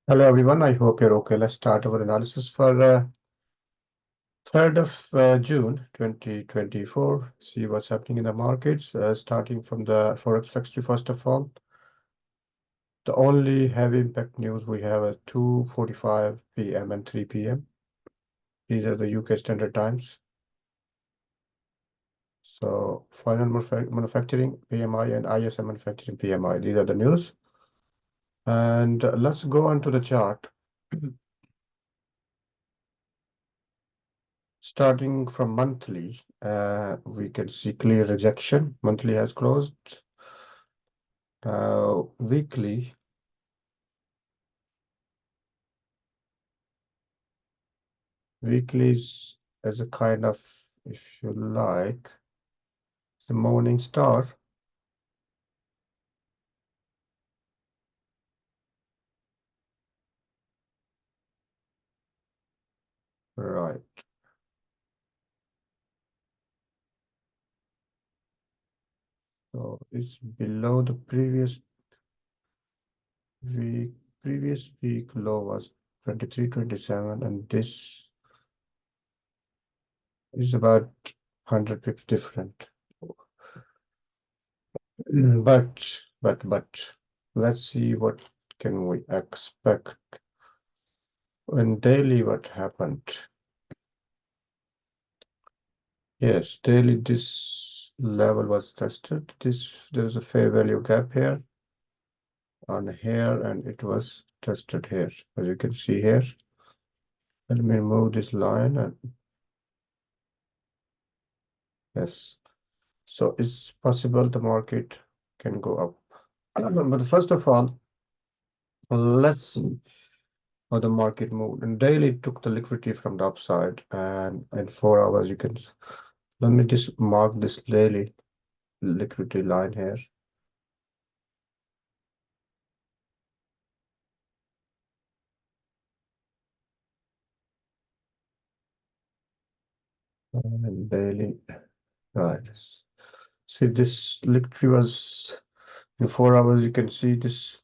Hello everyone, I hope you're okay. Let's start our analysis for 3rd of June 2024. See what's happening in the markets. Starting from the Forex Factory, first of all. The only heavy impact news we have at 2:45 p.m. and 3 p.m. These are the UK Standard Times. So final manufacturing PMI and ISM manufacturing PMI. These are the news. And let's go on to the chart. Starting from monthly, we can see clear rejection. Monthly has closed. Weekly, weeklies as a kind of, if you like, the morning star. Right. So it's below the previous week. Previous week low was 23.27, and this is about 100 pips different. But let's see what can we expect. In daily, what happened? Yes, daily this level was tested. There's a fair value gap here on here, and it was tested here, as you can see here. Let me move this line, and yes, so it's possible the market can go up. But first of all, let's see how the market moved. And daily it took the liquidity from the upside, and in 4 hours you can. Let me just mark this daily liquidity line here. And daily, right. See, this liquidity was in 4 hours. You can see this,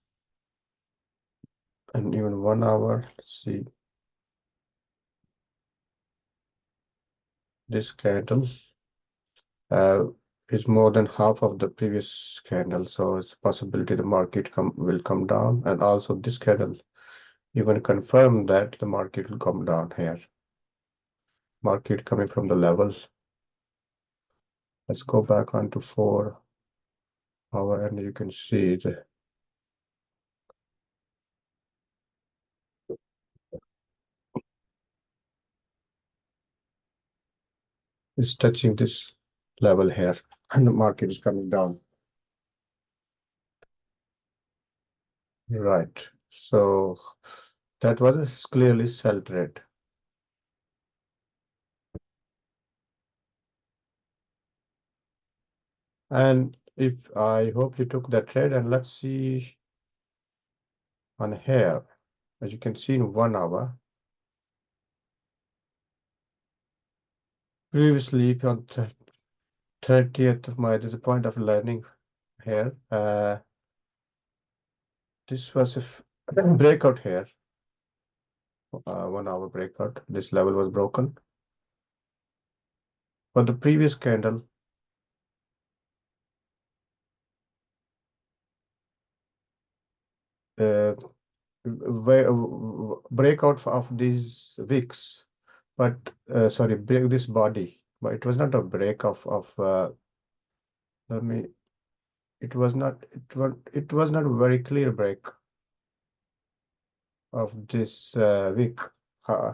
and even 1 hour. Let's see, this candle uh, is more than half of the previous candle, so it's a possibility the market will come down, and also this candle even confirm that the market will come down here. Market coming from the level. Let's go back onto 4 hour, and you can see it's touching this level here, and the market is coming down. Right. So that was a clearly sell trade. And if I hope you took that trade, and let's see on here, as you can see in 1 hour. Previously on 30th of May, there's a point of learning here. This was a breakout here, 1 hour breakout. This level was broken. But the previous candle, uh, breakout of these wicks, but sorry, break this body, but it was not a break of let me. It was not a very clear break of this wick uh,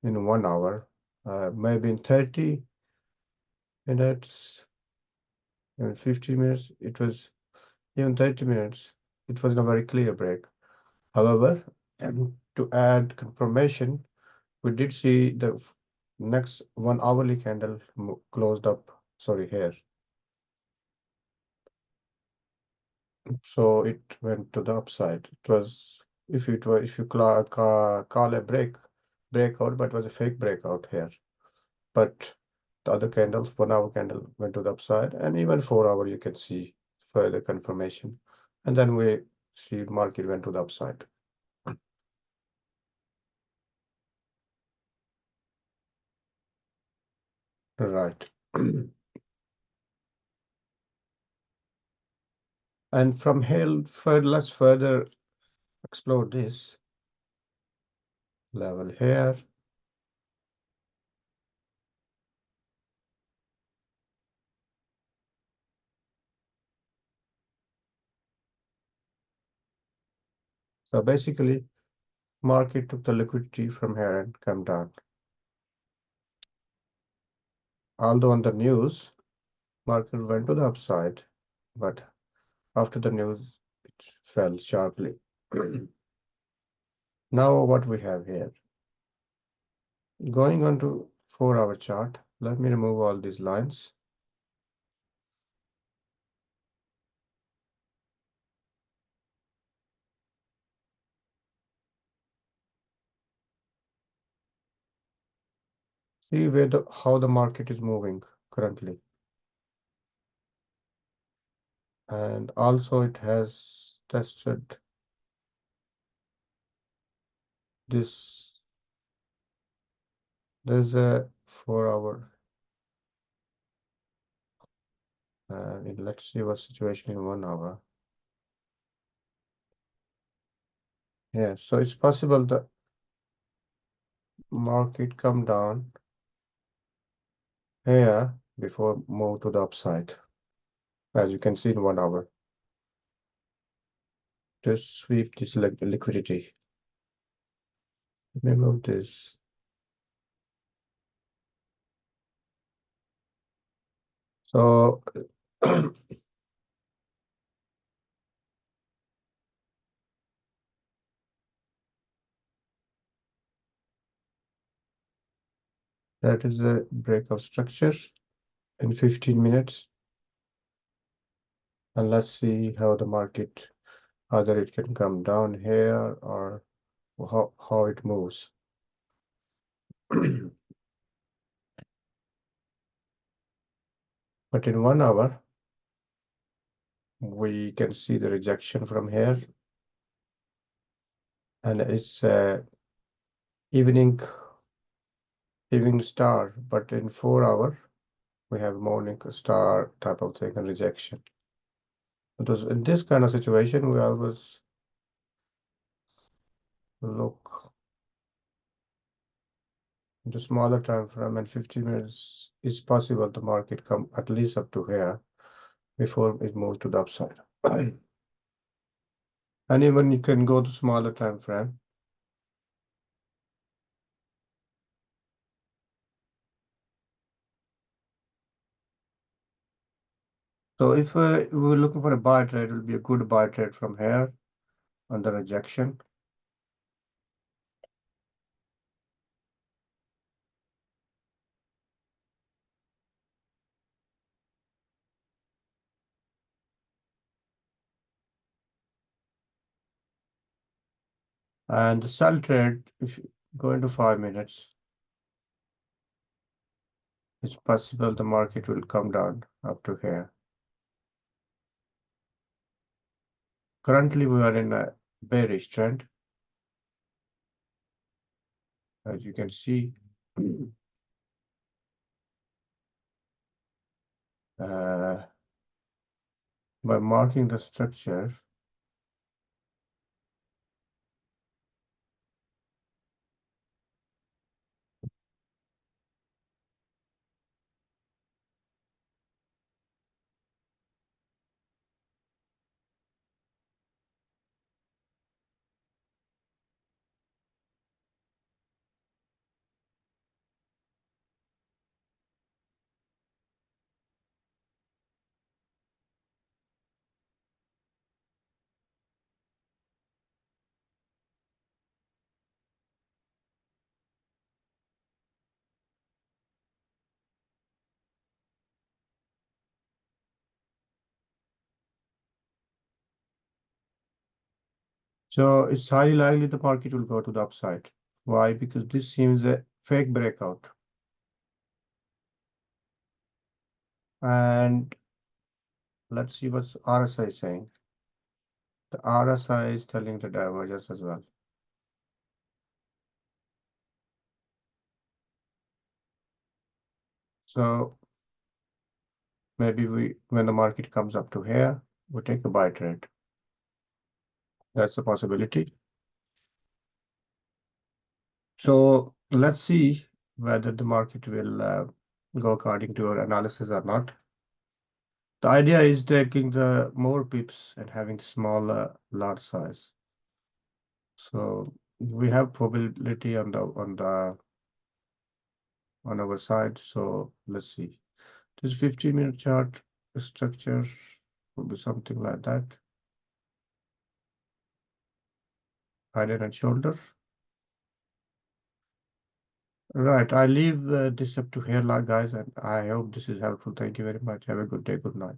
in 1 hour. Maybe in 30 minutes, even 50 minutes. It was even 30 minutes. It was not a very clear break. However, to add confirmation, we did see the next 1 hourly candle closed up. Sorry, here. So it went to the upside. It was if you call a breakout, but it was a fake breakout here. But the other candles, 1 hour candle went to the upside, and even 4 hour you can see further confirmation. And then we see market went to the upside. Right. And from here, let's further explore this level here. So basically, market took the liquidity from here and come down. Although on the news, market went to the upside, but after the news, it fell sharply. Now what we have here, going on to 4-hour chart, let me remove all these lines. See how the market is moving currently. And also it has tested this. There's a 4-hour, and let's see what situation in 1 hour. Yeah, so it's possible the market come down here before move to the upside, as you can see in 1 hour. Just sweep this liquidity. Let me move this. So that is a breakout structure in 15 minutes. And let's see how the market, either it can come down here or how it moves. But in 1 hour, we can see the rejection from here, and it's evening star. But in 4 hour, we have morning star type of thing and rejection. Because in this kind of situation, we always look the smaller time frame, and 50 minutes is possible the market come at least up to here before it moves to the upside. And even you can go to smaller time frame. So if we're looking for a buy trade, it will be a good buy trade from here on the rejection. And the sell trade, if you go into 5 minutes, it's possible the market will come down up to here. Currently, we are in a bearish trend, as you can see. By marking the structure, so it's highly likely the market will go to the upside. Why? Because this seems a fake breakout. And let's see what RSI is saying. The RSI is telling the divergence as well. So maybe when the market comes up to here, we take a buy trade. That's a possibility. So let's see whether the market will go according to our analysis or not. The idea is taking the more pips and having smaller lot size. So we have probability on our side. So let's see. This 15-minute chart structure will be something like that. Head and shoulder. Right. I leave this up to here, guys, and I hope this is helpful. Thank you very much. Have a good day. Good night.